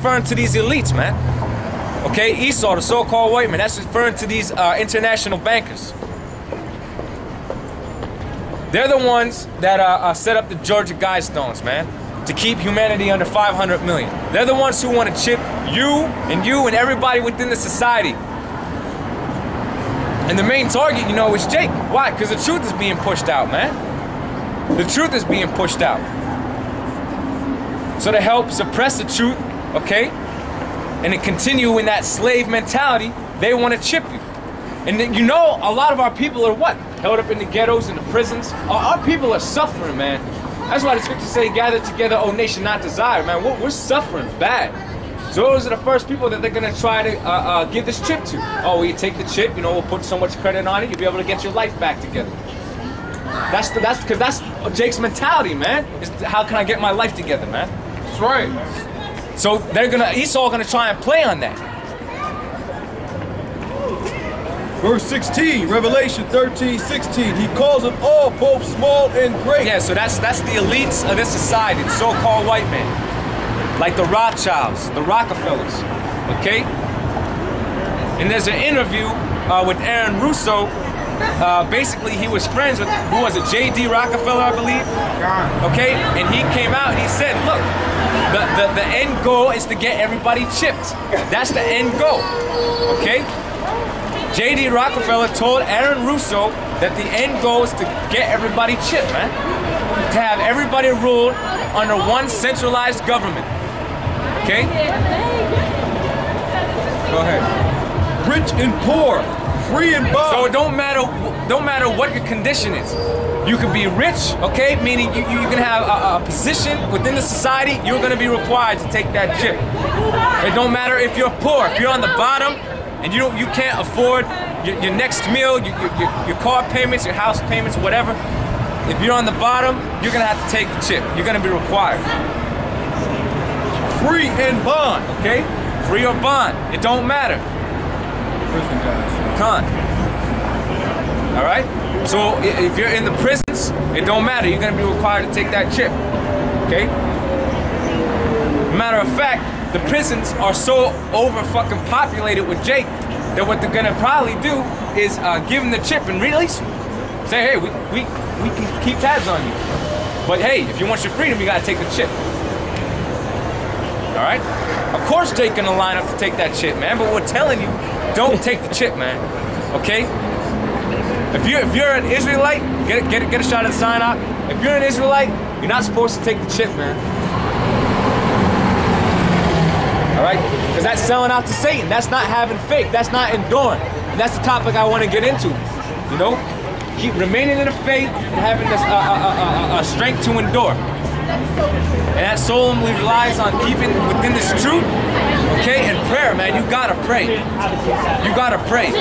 referring to these elites, man. Okay, Esau, the so-called white man, that's referring to these international bankers. They're the ones that set up the Georgia Guidestones, man, to keep humanity under 500 million. They're the ones who want to chip you and everybody within the society. And the main target, you know, is Jake. Why? Because the truth is being pushed out, man. The truth is being pushed out. So to help suppress the truth, okay, and to continue in that slave mentality, they want to chip you. And you know, a lot of our people are what? Held up in the ghettos, in the prisons. Our people are suffering, man. That's why the scriptures say, gather together, O nation not desired, man. We're suffering bad. So those are the first people that they're going to try to give this chip to. Oh, well, you take the chip, you know, we'll put so much credit on it, you'll be able to get your life back together. Because that's Jake's mentality, man. Is how can I get my life together, man? That's right. So Esau gonna try and play on that. Verse 16, Revelation 13:16. He calls them all, both small and great. Yeah, so that's the elites of this society, the so-called white man. Like the Rothschilds, the Rockefellers, okay? And there's an interview with Aaron Russo. Basically, he was friends with, who was it, J.D. Rockefeller, I believe? Okay, and he came out and he said, look, the end goal is to get everybody chipped. That's the end goal, okay? J.D. Rockefeller told Aaron Russo that the end goal is to get everybody chipped, man. To have everybody ruled under one centralized government. Okay? Go ahead. Rich and poor, free and bond. So it don't matter what your condition is. You can be rich, okay? Meaning you can have a position within the society, you're gonna be required to take that chip. It don't matter if you're poor, if you're on the bottom and you can't afford your next meal, your car payments, your house payments, whatever. If you're on the bottom, you're gonna have to take the chip. You're gonna be required. Free and bond, okay? Free or bond, it don't matter. Prison guys. Con. All right? So if you're in the prisons, it don't matter. You're gonna be required to take that chip, okay? Matter of fact, the prisons are so over fucking populated with Jake that what they're gonna probably do is give him the chip and release him. Say, hey, we can keep tabs on you. But hey, if you want your freedom, you gotta take the chip. All right? Of course Jake gonna line up to take that chip, man, but we're telling you, don't take the chip, man, okay? If you're an Israelite, get a shot at the sign out. If you're an Israelite, you're not supposed to take the chip, man. All right? Because that's selling out to Satan. That's not having faith. That's not enduring. And that's the topic I want to get into, you know? Keep remaining in the faith and having this strength to endure. And that solemnly relies on keeping within this truth, okay, and prayer, man. You gotta pray. You gotta pray.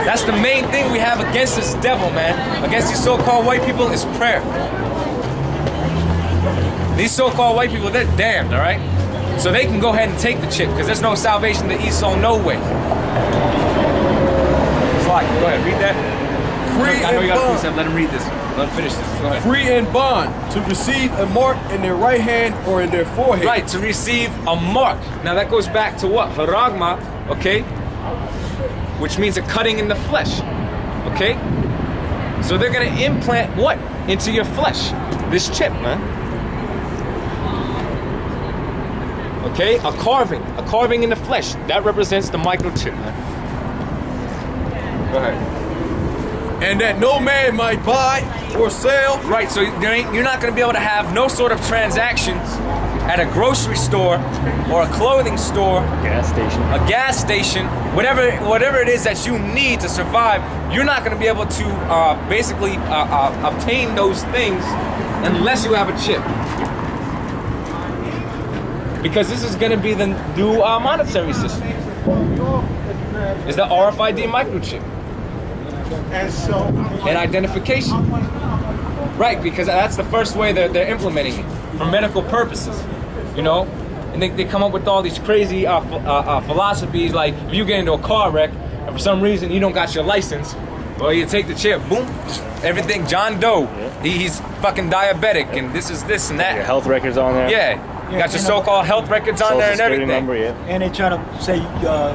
That's the main thing we have against this devil, man. Against these so-called white people is prayer. These so-called white people, they're damned, all right? So they can go ahead and take the chip because there's no salvation to Esau, no way. Slide, go ahead, read that. I know you got a precept. Let him read this. Let him finish this. Go ahead. Free and bond, to receive a mark in their right hand or in their forehead. Right, to receive a mark. Now that goes back to what? Haragma, okay? Which means a cutting in the flesh, okay? So they're gonna implant what? Into your flesh. This chip, man. Okay, a carving in the flesh. That represents the microchip, man. Go ahead. And that no man might buy or sell. Right, so you're not going to be able to have no sort of transactions at a grocery store or a clothing store, a gas station, whatever it is that you need to survive. You're not going to be able to basically obtain those things unless you have a chip. Because this is going to be the new monetary system. It's the RFID microchip. And identification. Right, because that's the first way they're implementing it for medical purposes, you know? And they come up with all these crazy philosophies like if you get into a car wreck and for some reason you don't got your license, well, you take the chip, boom, everything, John Doe, he's fucking diabetic and this and that. Your health records on there. Yeah. You got your so-called health records on there and everything. Number, yeah. And they try to say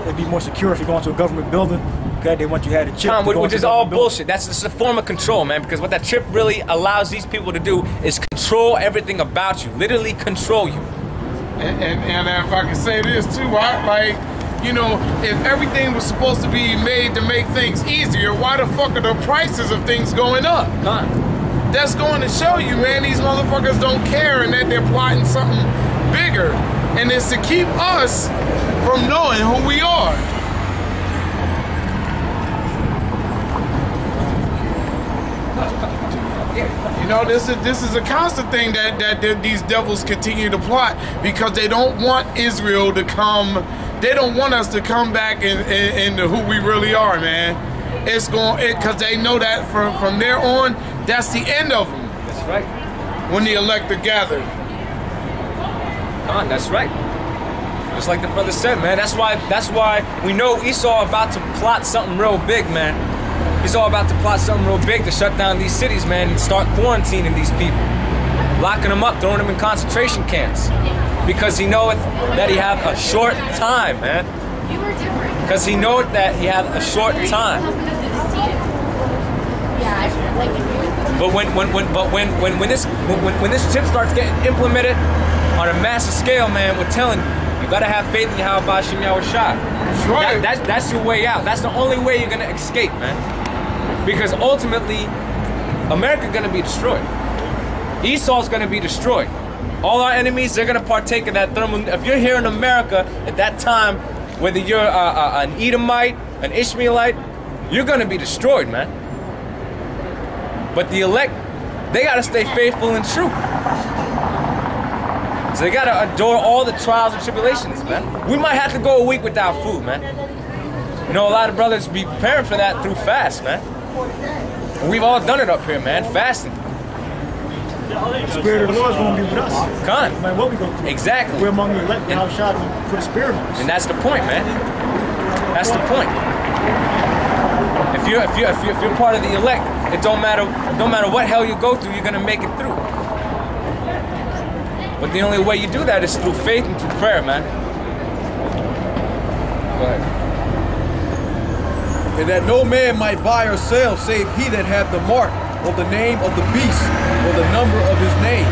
it'd be more secure if you go into a government building. Okay, they want you to have a chip. Which is all bullshit. That's just a form of control, man. Because what that chip really allows these people to do is control everything about you. Literally control you. And if I can say this too, like, you know, if everything was supposed to be made to make things easier, why the fuck are the prices of things going up? That's going to show you, man, these motherfuckers don't care and that they're plotting something bigger. And it's to keep us from knowing who we are. You know, this is a constant thing that these devils continue to plot because they don't want Israel to come. They don't want us to come back into who we really are, man. It's because they know that from there on, that's the end of them. That's right. When the elect are gathered. That's right. Just like the brother said, man. That's why we know Esau about to plot something real big, man. He's all about to plot something real big to shut down these cities, man, and start quarantining these people. Locking them up, throwing them in concentration camps. Because he knows that he have a short time, man. Because he knows that he have a short time. But when this chip starts getting implemented on a massive scale, man, we're telling you gotta have faith in Yahweh Shem Yahushua. Right. That's your way out. That's the only way you're gonna escape, man. Because ultimately, America's gonna be destroyed. Esau's gonna be destroyed. All our enemies, they're gonna partake in that thermal. If you're here in America at that time, whether you're an Edomite, an Ishmaelite, you're gonna be destroyed, man. But the elect, they gotta stay faithful and true. So they gotta endure all the trials and tribulations, man. We might have to go a week without food, man. You know, a lot of brothers be preparing for that through fast, man. And we've all done it up here, man, fasting. The Spirit of the Lord is going to be with us. No matter what we go through. Exactly. We're among the elect. How shall we put a spirit on us? And that's the point, man. That's the point. If you're part of the elect, it don't matter what hell you go through, you're gonna make it through. But the only way you do that is through faith and through prayer, man. Go ahead. And that no man might buy or sell save he that hath the mark or the name of the beast or the number of his name.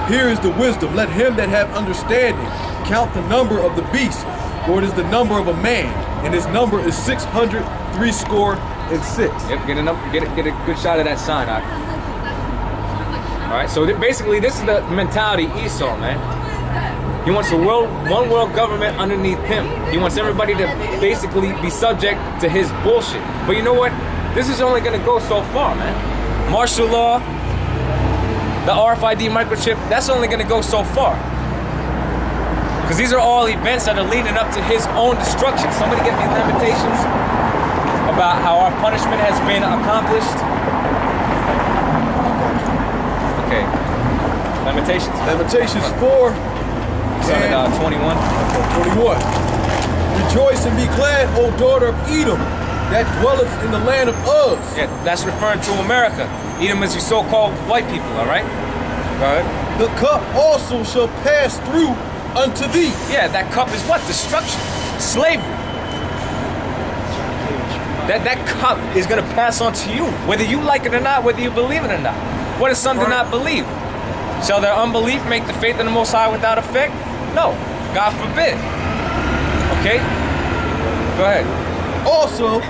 Here is the wisdom. Let him that have understanding count the number of the beast, for it is the number of a man, and his number is 666. Yep, get a good shot of that sign. All right, so basically this is the mentality Esau, man. He wants one world government underneath him. He wants everybody to basically be subject to his bullshit. But you know what? This is only gonna go so far, man. Martial law, the RFID microchip, that's only gonna go so far. Because these are all events that are leading up to his own destruction. Somebody get me limitations about how our punishment has been accomplished. Okay. Limitations. Limitations 4. 21. Okay, 21. Rejoice and be glad, O daughter of Edom, that dwelleth in the land of Uz. Yeah, that's referring to America. Edom is your so-called white people, all right? Go ahead. The cup also shall pass through unto thee. Yeah, that cup is what? Destruction. Slavery. That cup is going to pass on to you, whether you like it or not, whether you believe it or not. What does some do not believe? Shall their unbelief make the faith in the Most High without effect? No. God forbid. Okay? Go ahead. Also,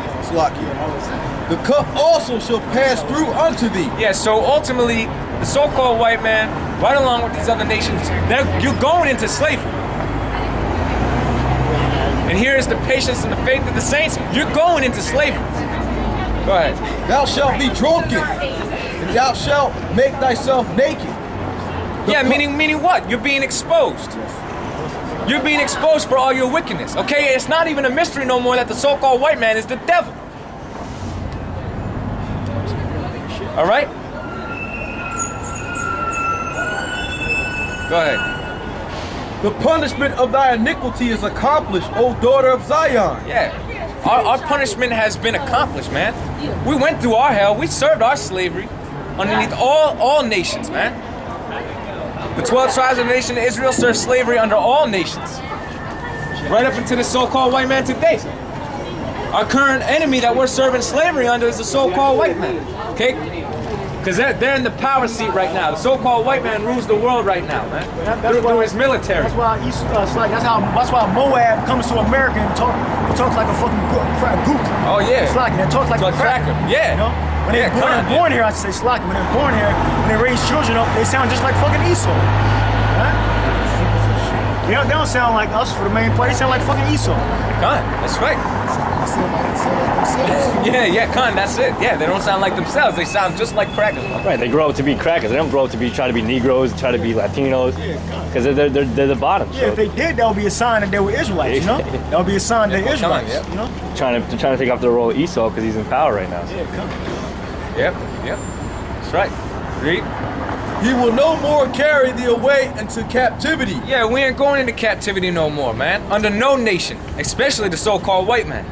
the cup also shall pass through unto thee. Yeah, so ultimately, the so-called white man, right along with these other nations, you're going into slavery. And here is the patience and the faith of the saints. You're going into slavery. Go ahead. Thou shalt be drunken, and thou shalt make thyself naked. Yeah, meaning what? You're being exposed. You're being exposed for all your wickedness. Okay, it's not even a mystery no more that the so-called white man is the devil. All right? Go ahead. The punishment of thy iniquity is accomplished, O daughter of Zion. Yeah. Our punishment has been accomplished, man. We went through our hell. We served our slavery underneath all nations, man. The 12 tribes of the nation of Israel served slavery under all nations. Right up into the so-called white man today. Our current enemy that we're serving slavery under is the so-called white man. Okay? Because they're in the power seat right now. The so-called white man rules the world right now, man. Through his military. That's why that's why Moab comes to America and talks like a fucking gook. Oh yeah. Slack, they talk like a cracker. Yeah. You know? When they're born here, I should say slack. When they're born here, when they raise children up, they sound just like fucking Esau. Right? They don't sound like us for the main part. They sound like fucking Esau. Con, that's right. Yeah, Con, that's it. Yeah, they don't sound like themselves. They sound just like crackers. Right, they grow up to be crackers. They don't grow up to try to be Negroes, try to be Latinos, because they're the bottom. Yeah, so. If they did, that would be a sign that they were Israelites, you know? That would be a sign that they're Israelites, you know? Trying to take off the role of Esau because he's in power right now. Yeah, come. Yep, that's right. Read. He will no more carry thee away into captivity. Yeah, we ain't going into captivity no more, man. Under no nation, especially the so-called white man.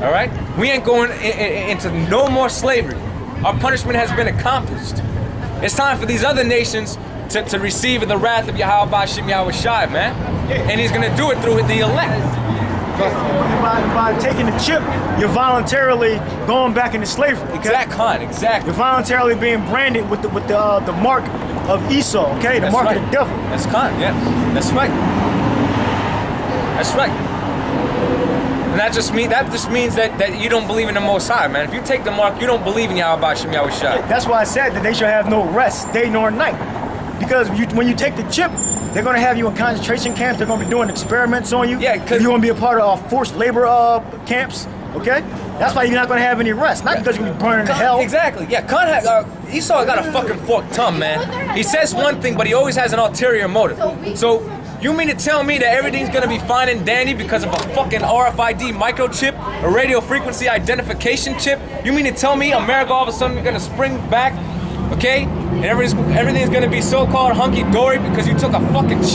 All right? We ain't going into no more slavery. Our punishment has been accomplished. It's time for these other nations to receive the wrath of Yahweh Ba'Shem Yahweh Shai, man. And he's going to do it through the elect. By taking the chip, you're voluntarily going back into slavery. Okay? Exactly. You're voluntarily being branded with the mark of Esau, okay? The mark of the devil. That's con, yeah. That's right. That's right. And that just means that you don't believe in the Most High, man. If you take the mark, you don't believe in Yahweh Ba'Shem Yahweh Shai. That's why I said that they should have no rest, day nor night. Because when you take the chip, they're going to have you in concentration camps. They're going to be doing experiments on you. Yeah, because you're going to be a part of forced labor camps. Okay, that's why you're not going to have any rest. Not because you're going to be burning in hell. Exactly. Yeah, Esau got a fucking forked tongue, man. He says one thing, but he always has an ulterior motive. So you mean to tell me that everything's going to be fine and dandy because of a fucking RFID microchip, a radio frequency identification chip? You mean to tell me America all of a sudden is going to spring back? Okay? And everything's gonna be so-called hunky-dory because you took a fucking chip.